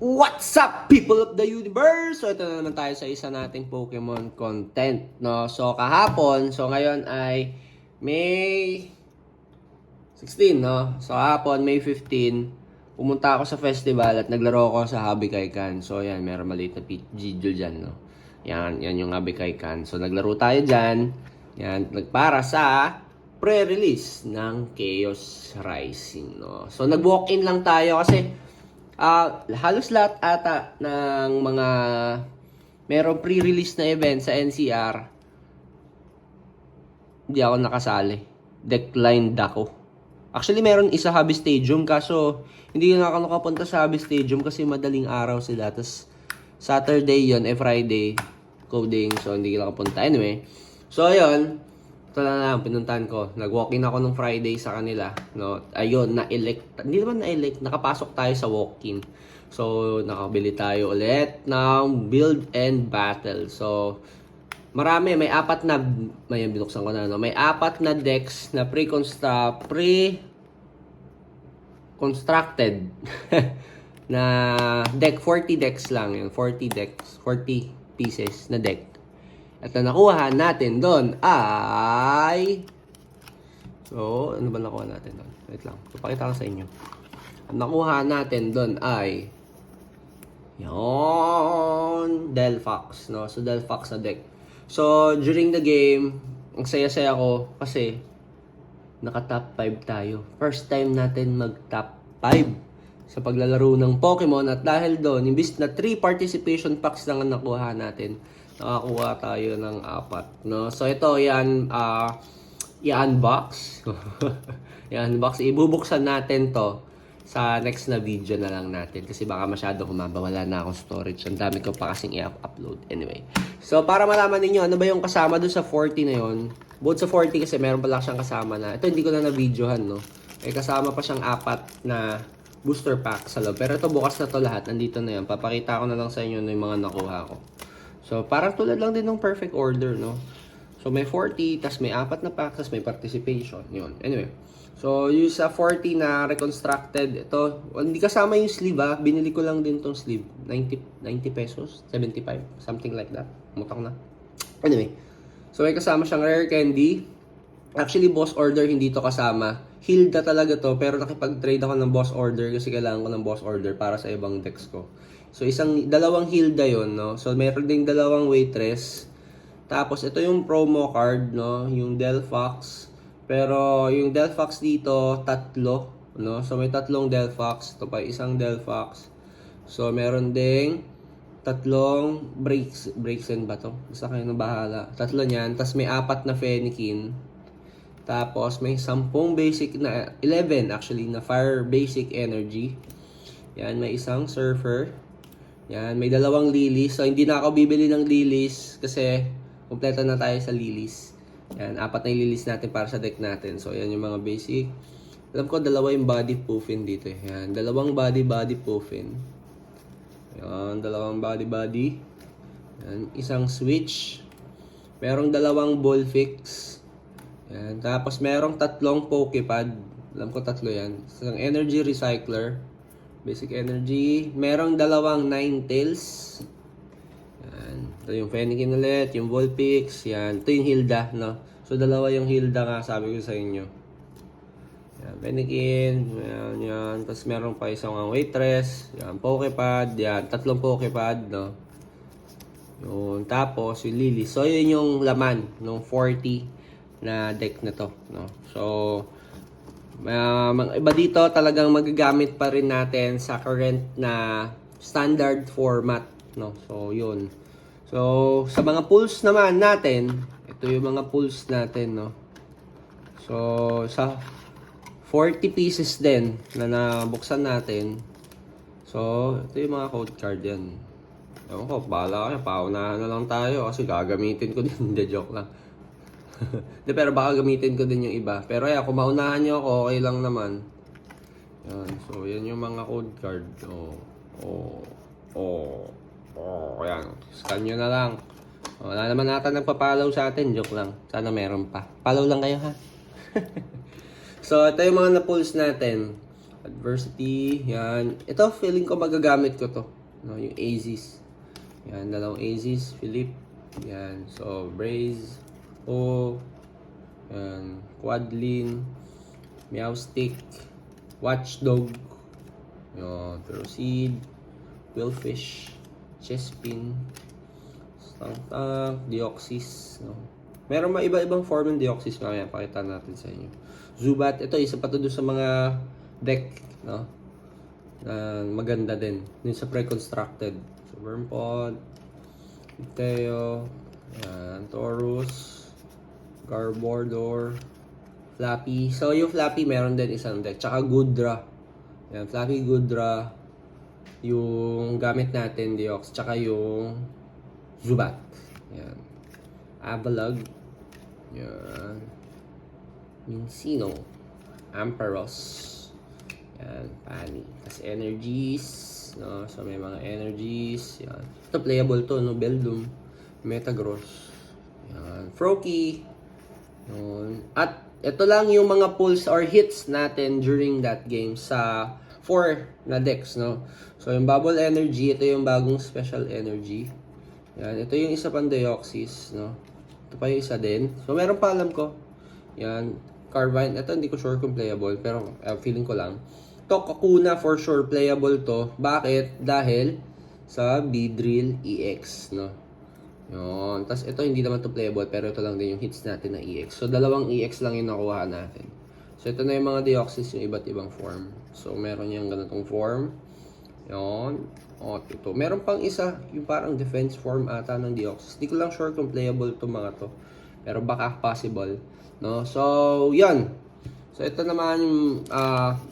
What's up, people of the universe? So, ito na naman tayo sa isa nating Pokemon content, no? So, kahapon, ngayon ay May 16, no? So, kahapon, May 15, pumunta ako sa festival at naglaro ako sa Habikaikan. So, yan, meron maliit na video dyan, no? Yan yung Habikaikan. So, naglaro tayo dyan. Yan, nagpara sa pre-release ng Chaos Rising, no? So, nag-walk-in lang tayo kasi halos lahat ata ng mga merong pre-release na event sa NCR, hindi ako nakasali. Declined ako. Actually, meron isa Hobby Stadium, kaso hindi na ako nakapunta sa Hobby Stadium kasi madaling araw sila. Tapos Saturday yon, Friday coding, so hindi ko nakapunta. Anyway, so ayun, ito na lang, pinuntahan ko. Nag-walk-in ako nung Friday sa kanila. No? Ayun, na-elect. Hindi naman na-elect. Nakapasok tayo sa walk-in. So, nakabili tayo ulit ng build and battle. So, marami. May apat na, may binuksan ko na, no? May apat na decks na pre-constructed na deck. 40 decks lang yun. 40 decks. 40 pieces na deck. At na nakuha natin doon ay... So, ano ba nakuha natin doon? Wait lang. Papakita ko sa inyo. Ang nakuha natin doon ay... Yon, Delphox, no? So, Delphox na deck. So, during the game, ang saya-saya ko kasi naka-top 5 tayo. First time natin mag-top 5 sa paglalaro ng Pokemon. At dahil doon, imbis na 3 participation packs lang ang nakuha natin, nakakuha tayo ng 4, no? So, ito, yan, i-unbox. I-unbox. Ibubuksan natin to sa next na video na lang natin. Kasi baka masyado humaba. Wala na akong storage. Ang dami ko pa kasing i-upload. Anyway. So, para malaman ninyo, ano ba yung kasama doon sa 40 na yon? Both sa 40 kasi meron pala siyang kasama na. Ito, hindi ko na na-videohan, no? May kasama pa siyang 4 na booster pack sa loob. Pero ito, bukas na to lahat. Nandito na yan. Papakita ko na lang sa inyo yung mga nakuha ko. So, parang tulad lang din ng perfect order, no? So, may 40, tas may 4 na pack, tas may participation. Yun. Anyway. So, yung sa 40 na reconstructed, ito, hindi kasama yung sleeve, ha? Binili ko lang din tong sleeve. 90 pesos? 75? Something like that. Mutak na. Anyway. So, may kasama siyang rare candy. Actually, boss order, hindi to kasama. Hilda talaga to, pero nakipag-trade ako ng boss order kasi kailangan ko ng boss order para sa ibang decks ko. So, dalawang Hilda yon, no? So, meron ding dalawang waitress. Tapos, ito yung promo card, no? Yung Delphox. Pero, yung Delphox dito, 3, no? So, may 3 Delphox. Ito pa, isang Delphox. So, meron ding 3 Braixen ba to? Basta kayo na bahala. 3 niyan. Tapos, may 4 na Fennekin. Tapos, may 10 basic na, 11 actually, na Fire Basic Energy. Yan, may isang Surfer. Yan, may 2 lilies. So, hindi na ako bibili ng lilies kasi kompleto na tayo sa lilies. Yan, 4 na yung lilies natin para sa deck natin. So, yan yung mga basic. Alam ko, 2 yung body puffin dito. Yan, 2 body puffin. Yan, 2 body. Yan, isang switch. Merong 2 ball fix. Yan, tapos merong 3 Pokepad. Alam ko 3 yan. Isang energy recycler. Basic energy. Merong 2 Ninetales. Yan. Ito yung Fennekin ulit. Yung Vulpix. Yan. Ito yung Hilda, no? So, 2 yung Hilda nga, sabi ko sa inyo. Yan. Fennekin. Yan. Tapos, meron pa isang waitress. Yan. Pokepad. Yan. 3 Pokepad, no? Yun. Tapos, yung Lily. So, yun yung laman ng 40 na deck na to, no? So, mga iba dito talagang magagamit pa rin natin sa current na standard format, no? So, yun. So, sa mga pulls naman natin, ito yung mga pulls natin, no? So, sa 40 pieces din na nabuksan natin. So, ito yung mga code card yan. Ewan ko, bahala kayo. Paunahan na lang tayo kasi gagamitin ko din. Hindi, joke lang. De, pero baka gamitin ko din yung iba. Pero kung maunahan nyo ako, okay lang naman. Yan. So, yan yung mga code card. Yan. Scan nyo na lang. Wala naman nata nagpa-follow sa atin. Joke lang. Sana meron pa. Follow lang kayo, ha? So, ito yung mga na-pulls natin. Adversity, yan. Ito, feeling ko magagamit ko to. No, yung Aziz. Yan, dalawang Aziz, Philip. Yan, so, Braze, O, yan, Quadlin, Meowstick, Watchdog, yan, Proceed, Willfish, Chespin, Stang, Deoxys, no. Meron mga iba-ibang form ng Deoxys, mamaya pakita natin sa inyo. Zubat, ito, isa pa to doon sa mga deck, no? Maganda din. Yung sa pre-constructed. So, Wormpod, Teo, yan, Taurus, Garbodor, Flappy. So, yung Flappy, meron din isang deck. Tsaka Goodra. Yan, Flappy, Goodra. Yung gamit natin, Deox. Tsaka yung Zubat. Yan. Avalug. Yan. Mincino. Ampharos. Yan, Pani. Tapos energies, no? So, may mga energies. Yan. Ito, playable to, no? Beldum. Metagross. Yan. Froakie. Yun. At, ito lang yung mga pulls or hits natin during that game sa 4 na decks, no? So, yung Bubble Energy, ito yung bagong Special Energy. Yan. Ito yung isa pang Deoxys, no? Ito pa yung isa din. So, meron pa alam ko. Yan. Carvine. Ito, hindi ko sure kung playable, pero feeling ko lang. To Kakuna for sure playable to. Bakit? Dahil sa Beedrill EX, no? Yun. Tapos ito hindi naman to playable pero ito lang din yung hits natin na EX. So dalawang EX lang yung nakuha natin. So ito na yung mga Deoxys, yung iba't ibang form. So meron yung ganitong form. Yun. O ito. Meron pang isa, yung parang defense form ata ng Deoxys. Hindi ko lang sure kung playable to mga to. Pero baka possible, no? So, yun. So, ito naman yung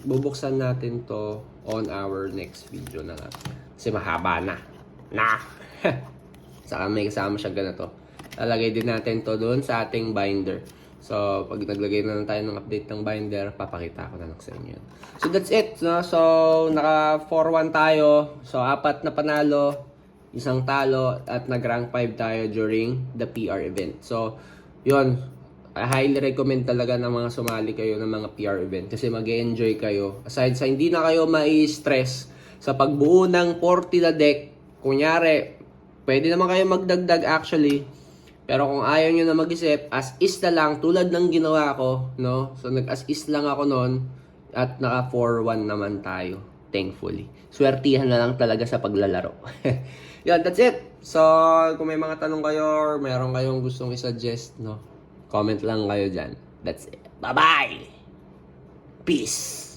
bubuksan natin to on our next video na lang. Kasi mahaba na. Saka may kasama siya ganito. Lalagay din natin to doon sa ating binder. So, pag naglagay na lang tayo ng update ng binder, papakita ko na lang sa inyo. So, that's it. No? So, naka 4-1 tayo. So, 4 na panalo, 1 talo, at nag-rank 5 tayo during the PR event. So, yun. I highly recommend talaga ng mga sumali kayo ng mga PR event kasi mag-enjoy kayo. Aside sa hindi na kayo mai-stress sa pagbuo ng 40 na deck, kunyari, pwede naman kayo magdagdag actually. Pero kung ayaw nyo na mag-isip, as is na lang, tulad ng ginawa ko, no? So, nag-as is lang ako noon at naka 4-1 naman tayo, thankfully. Swertihan na lang talaga sa paglalaro. Yan, that's it. So, kung may mga tanong kayo or meron kayong gustong i-suggest, no? Comment lang kayo dyan. That's it. Bye-bye! Peace!